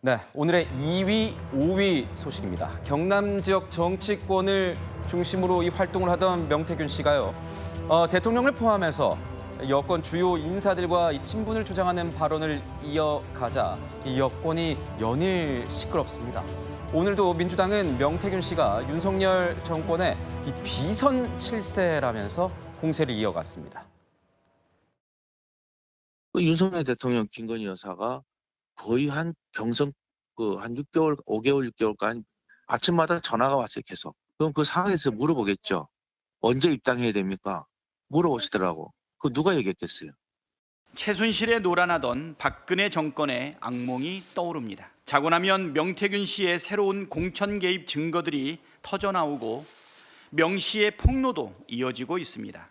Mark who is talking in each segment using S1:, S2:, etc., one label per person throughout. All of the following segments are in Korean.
S1: 네, 오늘의 2위, 5위 소식입니다. 경남 지역 정치권을 중심으로 이 활동을 하던 명태균 씨가요. 대통령을 포함해서 여권 주요 인사들과 이 친분을 주장하는 발언을 이어가자 이 여권이 연일 시끄럽습니다. 오늘도 민주당은 명태균 씨가 윤석열 정권의 이 비선 실세라면서 공세를 이어갔습니다.
S2: 윤석열 대통령 김건희 여사가 거의 한 한 6개월, 5개월, 6개월간 아침마다 전화가 왔어요, 계속. 그럼 그 상황에서 물어보겠죠. 언제 입당해야 됩니까? 물어보시더라고. 그거 누가 얘기했겠어요?
S3: 최순실에 놀아나던 박근혜 정권의 악몽이 떠오릅니다. 자고 나면 명태균 씨의 새로운 공천 개입 증거들이 터져나오고 명 씨의 폭로도 이어지고 있습니다.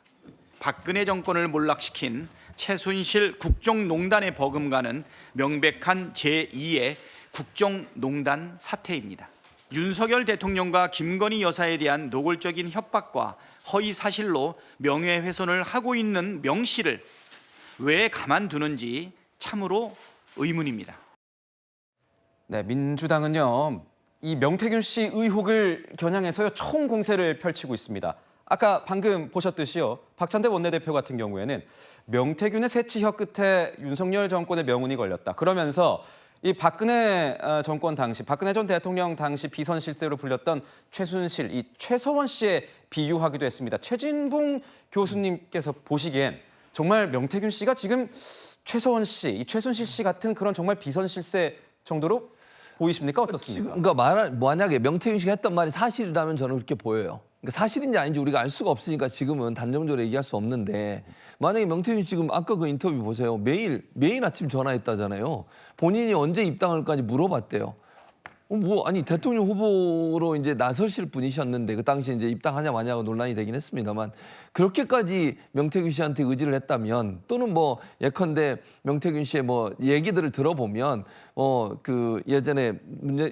S3: 박근혜 정권을 몰락시킨 최순실 국정농단에 버금가는 명백한 제2의 국정농단 사태입니다. 윤석열 대통령과 김건희 여사에 대한 노골적인 협박과 허위 사실로 명예훼손을 하고 있는 명 씨를 왜 가만두는지 참으로 의문입니다.
S1: 네, 민주당은요. 이 명태균 씨 의혹을 겨냥해서요. 총공세를 펼치고 있습니다. 아까 방금 보셨듯이요. 박찬대 원내대표 같은 경우에는 명태균의 새치혀 끝에 윤석열 정권의 명운이 걸렸다. 그러면서 이 박근혜 정권 당시, 박근혜 전 대통령 당시 비선 실세로 불렸던 최순실, 이 최서원 씨에 비유하기도 했습니다. 최진봉 교수님께서 보시기엔 정말 명태균 씨가 지금 최서원 씨, 이 최순실 씨 같은 그런 정말 비선 실세 정도로 보이십니까? 어떻습니까?
S4: 그러니까 만약에 명태균 씨가 했던 말이 사실이라면 저는 그렇게 보여요. 그러니까 사실인지 아닌지 우리가 알 수가 없으니까 지금은 단정적으로 얘기할 수 없는데 만약에 명태균 씨 지금 아까 그 인터뷰 보세요. 매일 아침 전화했다잖아요. 본인이 언제 입당할까지 물어봤대요. 아니 대통령 후보로 이제 나서실 분이셨는데 그 당시에 이제 입당하냐 마냐고 논란이 되긴 했습니다만 그렇게까지 명태균 씨한테 의지를 했다면 또는 뭐 예컨대 명태균 씨의 뭐 얘기들을 들어보면 그 예전에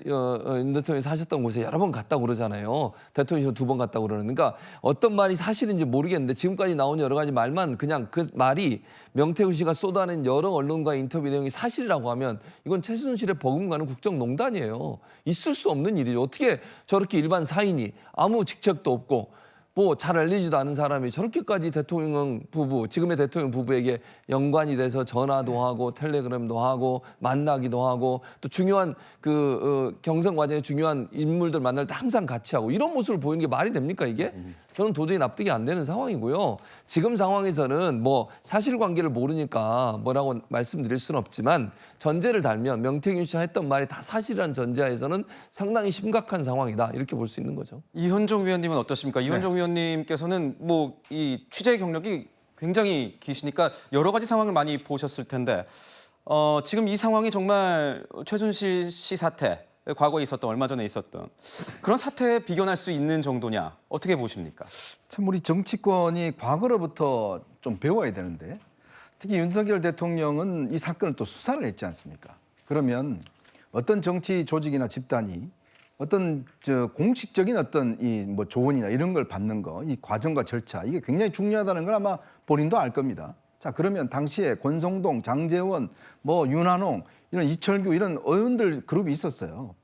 S4: 윤 대통령이 사셨던 곳에 여러 번 갔다고 그러잖아요. 대통령이 2번 갔다고 그러는. 그러니까 어떤 말이 사실인지 모르겠는데 지금까지 나온 여러 가지 말만 그냥 그 말이 명태균 씨가 쏟아낸 여러 언론과의 인터뷰 내용이 사실이라고 하면 이건 최순실의 버금가는 국정농단이에요. 있을 수 없는 일이죠. 어떻게 저렇게 일반 사인이 아무 직책도 없고 뭐 잘 알리지도 않은 사람이 저렇게까지 대통령 부부, 지금의 대통령 부부에게 연관이 돼서 전화도 하고 텔레그램도 하고 만나기도 하고 또 중요한 경선 과정에 중요한 인물들 만날 때 항상 같이 하고 이런 모습을 보이는 게 말이 됩니까 이게? 저는 도저히 납득이 안 되는 상황이고요. 지금 상황에서는 뭐 사실관계를 모르니까 뭐라고 말씀드릴 수는 없지만 전제를 달면 명태균 씨가 했던 말이 다 사실이라는 전제하에서는 상당히 심각한 상황이다 이렇게 볼 수 있는 거죠.
S1: 이현종 위원님은 어떠십니까? 이현종 위원님께서는 뭐 이 취재 경력이 굉장히 기시니까 여러 가지 상황을 많이 보셨을 텐데 지금 이 상황이 정말 최순실 씨 사태, 과거에 있었던 얼마 전에 있었던 그런 사태에 비견할 수 있는 정도냐 어떻게 보십니까?
S5: 참 우리 정치권이 과거로부터 좀 배워야 되는데 특히 윤석열 대통령은 이 사건을 또 수사를 했지 않습니까? 그러면 어떤 정치 조직이나 집단이 어떤 공식적인 어떤 이 뭐 조언이나 이런 걸 받는 거, 이 과정과 절차 이게 굉장히 중요하다는 걸 아마 본인도 알 겁니다. 자 그러면 당시에 권성동, 장제원, 뭐 윤한홍 이런 이철규 이런 의원들 그룹이 있었어요.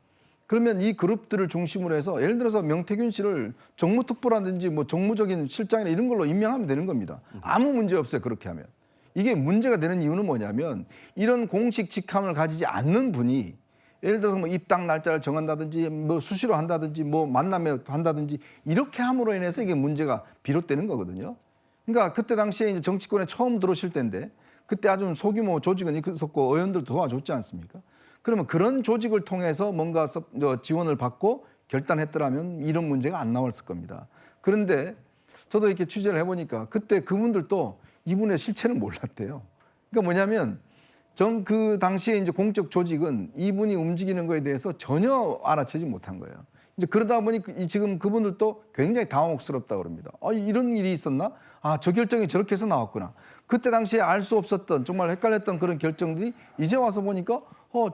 S5: 그러면 이 그룹들을 중심으로 해서 예를 들어서 명태균 씨를 정무특보라든지 뭐 정무적인 실장이나 이런 걸로 임명하면 되는 겁니다. 아무 문제 없어요. 그렇게 하면. 이게 문제가 되는 이유는 뭐냐면 이런 공식 직함을 가지지 않는 분이 예를 들어서 뭐 입당 날짜를 정한다든지 뭐 수시로 한다든지 뭐 만남에 한다든지 이렇게 함으로 인해서 이게 문제가 비롯되는 거거든요. 그러니까 그때 당시에 이제 정치권에 처음 들어오실 때인데 그때 아주 소규모 조직은 있었고 의원들도 도와줬지 않습니까? 그러면 그런 조직을 통해서 뭔가 지원을 받고 결단했더라면 이런 문제가 안 나왔을 겁니다. 그런데 저도 이렇게 취재를 해보니까 그때 그분들도 이분의 실체는 몰랐대요. 그러니까 뭐냐면 그 당시에 이제 공적 조직은 이분이 움직이는 거에 대해서 전혀 알아채지 못한 거예요. 이제 그러다 보니 지금 그분들도 굉장히 당혹스럽다고 그럽니다. 이런 일이 있었나? 저 결정이 저렇게 해서 나왔구나. 그때 당시에 알 수 없었던 정말 헷갈렸던 그런 결정들이 이제 와서 보니까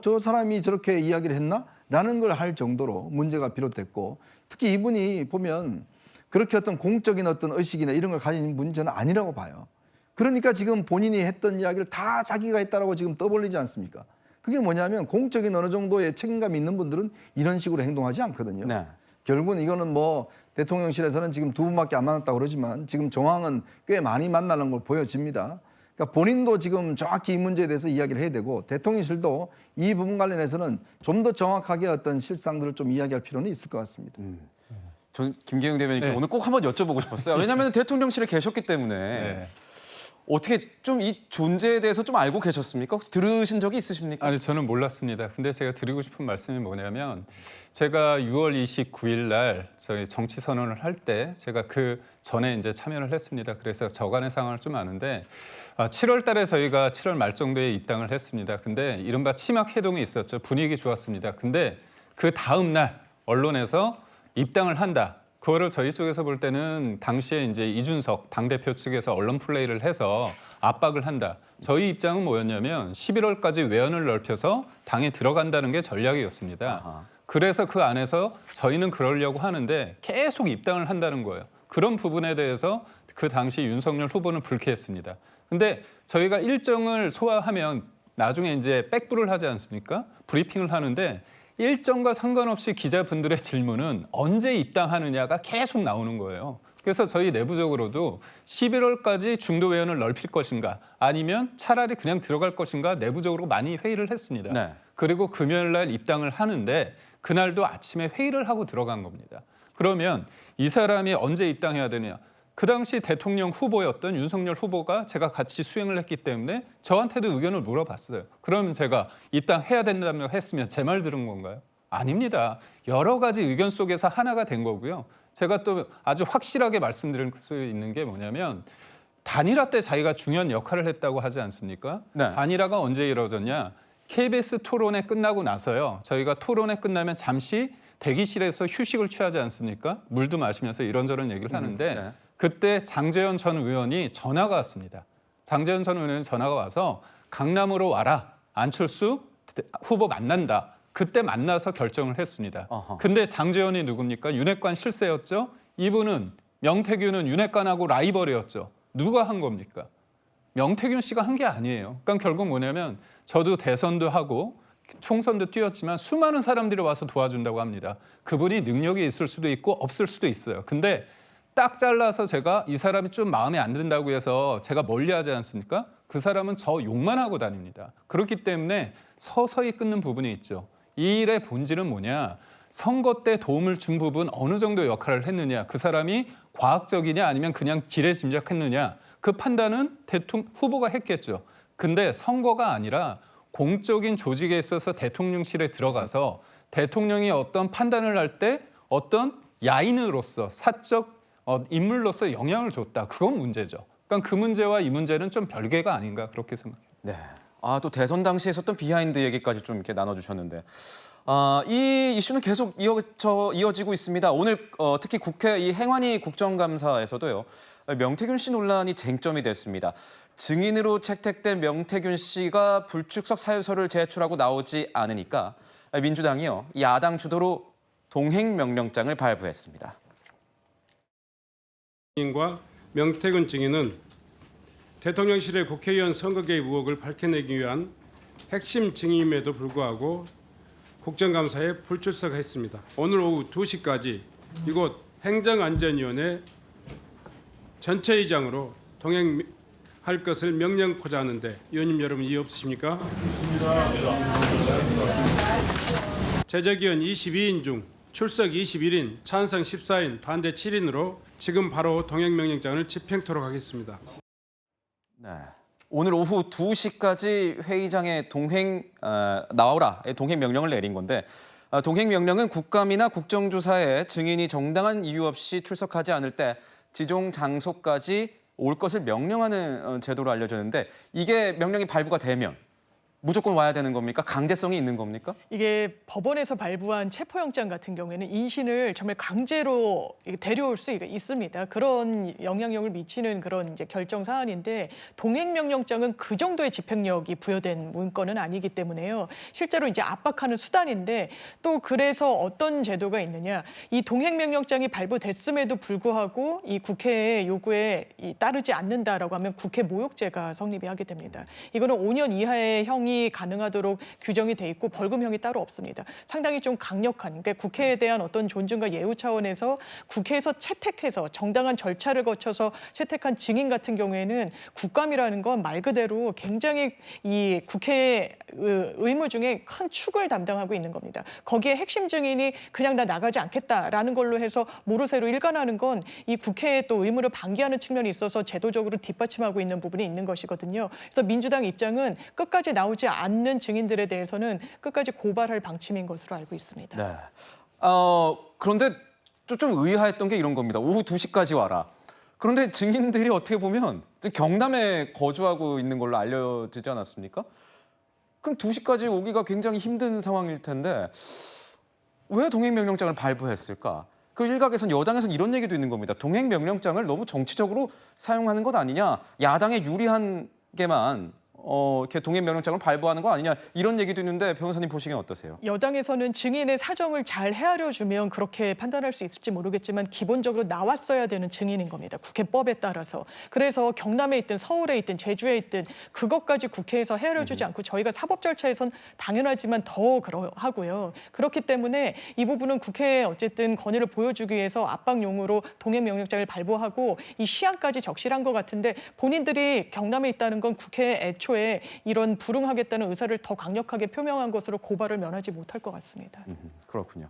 S5: 저 사람이 저렇게 이야기를 했나? 라는 걸 할 정도로 문제가 비롯됐고 특히 이분이 보면 그렇게 어떤 공적인 어떤 의식이나 이런 걸 가진 분이 저는 아니라고 봐요. 그러니까 지금 본인이 했던 이야기를 다 자기가 했다라고 지금 떠벌리지 않습니까? 그게 뭐냐면 공적인 어느 정도의 책임감이 있는 분들은 이런 식으로 행동하지 않거든요.
S1: 네.
S5: 결국은 이거는 뭐 대통령실에서는 지금 두 분밖에 안 만났다고 그러지만 지금 정황은 꽤 많이 만나는 걸 보여집니다. 그러니까 본인도 지금 정확히 이 문제에 대해서 이야기를 해야 되고 대통령실도 이 부분 관련해서는 좀 더 정확하게 어떤 실상들을 좀 이야기할 필요는 있을 것 같습니다.
S1: 전 김계영 대변인께
S6: 네.
S1: 오늘 꼭 한번 여쭤보고 싶었어요. 왜냐하면 대통령실에 계셨기 때문에
S6: 네.
S1: 어떻게 좀 이 존재에 대해서 좀 알고 계셨습니까? 혹시 들으신 적이 있으십니까?
S6: 아니 저는 몰랐습니다. 근데 제가 드리고 싶은 말씀이 뭐냐면 제가 6월 29일 날 저희 정치 선언을 할 때 제가 그 전에 이제 참여를 했습니다. 그래서 저간의 상황을 좀 아는데 7월 달에 저희가 7월 말 정도에 입당을 했습니다. 근데 이른바 치막 회동이 있었죠. 분위기 좋았습니다. 근데 그 다음 날 언론에서 입당을 한다. 그거를 저희 쪽에서 볼 때는 당시에 이제 이준석 당대표 측에서 언론 플레이를 해서 압박을 한다. 저희 입장은 뭐였냐면 11월까지 외연을 넓혀서 당에 들어간다는 게 전략이었습니다.
S1: 아하.
S6: 그래서 그 안에서 저희는 그러려고 하는데 계속 입당을 한다는 거예요. 그런 부분에 대해서 그 당시 윤석열 후보는 불쾌했습니다. 근데 저희가 일정을 소화하면 나중에 이제 백브를 하지 않습니까? 브리핑을 하는데 일정과 상관없이 기자분들의 질문은 언제 입당하느냐가 계속 나오는 거예요. 그래서 저희 내부적으로도 11월까지 중도 외연을 넓힐 것인가 아니면 차라리 그냥 들어갈 것인가 내부적으로 많이 회의를 했습니다.
S1: 네.
S6: 그리고 금요일 날 입당을 하는데 그날도 아침에 회의를 하고 들어간 겁니다. 그러면 이 사람이 언제 입당해야 되느냐? 그 당시 대통령 후보였던 윤석열 후보가 제가 같이 수행을 했기 때문에 저한테도 의견을 물어봤어요. 그러면 제가 입당해야 된다고 했으면 제 말 들은 건가요? 아닙니다. 여러 가지 의견 속에서 하나가 된 거고요. 제가 또 아주 확실하게 말씀드릴 수 있는 게 뭐냐면 단일화 때 자기가 중요한 역할을 했다고 하지 않습니까?
S1: 네.
S6: 단일화가 언제 이루어졌냐? KBS 토론회 끝나고 나서요. 저희가 토론회 끝나면 잠시 대기실에서 휴식을 취하지 않습니까? 물도 마시면서 이런저런 얘기를 하는데
S1: 네.
S6: 그때 장제원 전 의원이 전화가 왔습니다. 장제원 전 의원이 전화가 와서 강남으로 와라. 안철수 후보 만난다. 그때 만나서 결정을 했습니다.
S1: 어허.
S6: 근데 장제원이 누굽니까? 윤핵관 실세였죠. 이분은 명태균은 윤핵관하고 라이벌이었죠. 누가 한 겁니까? 명태균 씨가 한 게 아니에요. 그러니까 결국 뭐냐면 저도 대선도 하고 총선도 뛰었지만 수많은 사람들이 와서 도와준다고 합니다. 그분이 능력이 있을 수도 있고 없을 수도 있어요. 근데 딱 잘라서 제가 이 사람이 좀 마음에 안 든다고 해서 제가 멀리하지 않습니까? 그 사람은 저 욕만 하고 다닙니다. 그렇기 때문에 서서히 끊는 부분이 있죠. 이 일의 본질은 뭐냐? 선거 때 도움을 준 부분 어느 정도 역할을 했느냐? 그 사람이 과학적이냐 아니면 그냥 지레짐작했느냐? 그 판단은 대통령 후보가 했겠죠. 근데 선거가 아니라 공적인 조직에 있어서 대통령실에 들어가서 대통령이 어떤 판단을 할 때 어떤 야인으로서 사적 인물로서 영향을 줬다. 그건 문제죠. 그러니까 그 문제와 이 문제는 좀 별개가 아닌가 그렇게 생각해요.
S1: 네. 또 대선 당시에 있었던 비하인드 얘기까지 좀 이렇게 나눠주셨는데 이 이슈는 계속 이어지고 있습니다. 오늘 특히 국회 이 행안위 국정감사에서도요. 명태균 씨 논란이 쟁점이 됐습니다. 증인으로 채택된 명태균 씨가 불출석 사유서를 제출하고 나오지 않으니까 민주당이요. 야당 주도로 동행명령장을 발부했습니다.
S7: 증인과 명태균 증인은 대통령실의 국회의원 선거 개입 의혹을 밝혀내기 위한 핵심 증인임에도 불구하고 국정감사에 불출석했습니다. 오늘 오후 2시까지 이곳 행정안전위원회 전체의장으로 동행할 것을 명령코자 하는데 의원님 여러분 이해 없으십니까? 제적위원 22인 중 출석 21인, 찬성 14인, 반대 7인으로 지금 바로 동행명령장을 집행토록 하겠습니다.
S1: 네. 오늘 오후 2시까지 회의장에 나오라의 동행명령을 내린 건데 동행명령은 국감이나 국정조사에 증인이 정당한 이유 없이 출석하지 않을 때 지정 장소까지 올 것을 명령하는 제도로 알려졌는데 이게 명령이 발부가 되면 무조건 와야 되는 겁니까? 강제성이 있는 겁니까?
S8: 이게 법원에서 발부한 체포영장 같은 경우에는 인신을 정말 강제로 데려올 수 있습니다. 그런 영향력을 미치는 그런 이제 결정 사안인데 동행명령장은 그 정도의 집행력이 부여된 문건은 아니기 때문에요. 실제로 이제 압박하는 수단인데 또 그래서 어떤 제도가 있느냐? 이 동행명령장이 발부됐음에도 불구하고 이 국회의 요구에 따르지 않는다라고 하면 국회 모욕죄가 성립이 하게 됩니다. 이거는 5년 이하의 형이 면이 가능하도록 규정이 돼 있고 벌금형이 따로 없습니다. 상당히 좀 강력한, 그러니까 국회에 대한 어떤 존중과 예우 차원에서 국회에서 채택해서 정당한 절차를 거쳐서 채택한 증인 같은 경우에는 국감이라는 건 말 그대로 굉장히 이 국회의 의무 중에 큰 축을 담당하고 있는 겁니다. 거기에 핵심 증인이 그냥 나 나가지 않겠다라는 걸로 해서 모르쇠로 일관하는 건 이 국회의 또 의무를 방기하는 측면이 있어서 제도적으로 뒷받침하고 있는 부분이 있는 것이거든요. 그래서 민주당 입장은 끝까지 나오지 않는 증인들에 대해서는 끝까지 고발할 방침인 것으로 알고 있습니다.
S1: 네. 그런데 좀 의아했던 게 이런 겁니다. 오후 2시까지 와라. 그런데 증인들이 어떻게 보면 경남에 거주하고 있는 걸로 알려지지 않았습니까? 그럼 2시까지 오기가 굉장히 힘든 상황일 텐데 왜 동행명령장을 발부했을까? 그 일각에선 여당에선 이런 얘기도 있는 겁니다. 동행명령장을 너무 정치적으로 사용하는 것 아니냐? 야당에 유리한 게만 이렇게 동행명령장을 발부하는 거 아니냐? 이런 얘기도 있는데 변호사님 보시기엔 어떠세요?
S8: 여당에서는 증인의 사정을 잘 헤아려주면 그렇게 판단할 수 있을지 모르겠지만 기본적으로 나왔어야 되는 증인인 겁니다. 국회법에 따라서. 그래서 경남에 있든 서울에 있든 제주에 있든 그것까지 국회에서 헤아려주지 않고 저희가 사법 절차에선 당연하지만 더 그러하고요. 그렇기 때문에 이 부분은 국회에 어쨌든 건의를 보여주기 위해서 압박용으로 동행명령장을 발부하고 이 시한까지 적실한 것 같은데 본인들이 경남에 있다는 건 국회에 애초에 이런 불응하겠다는 의사를 더 강력하게 표명한 것으로 고발을 면하지 못할 것 같습니다.
S1: 그렇군요.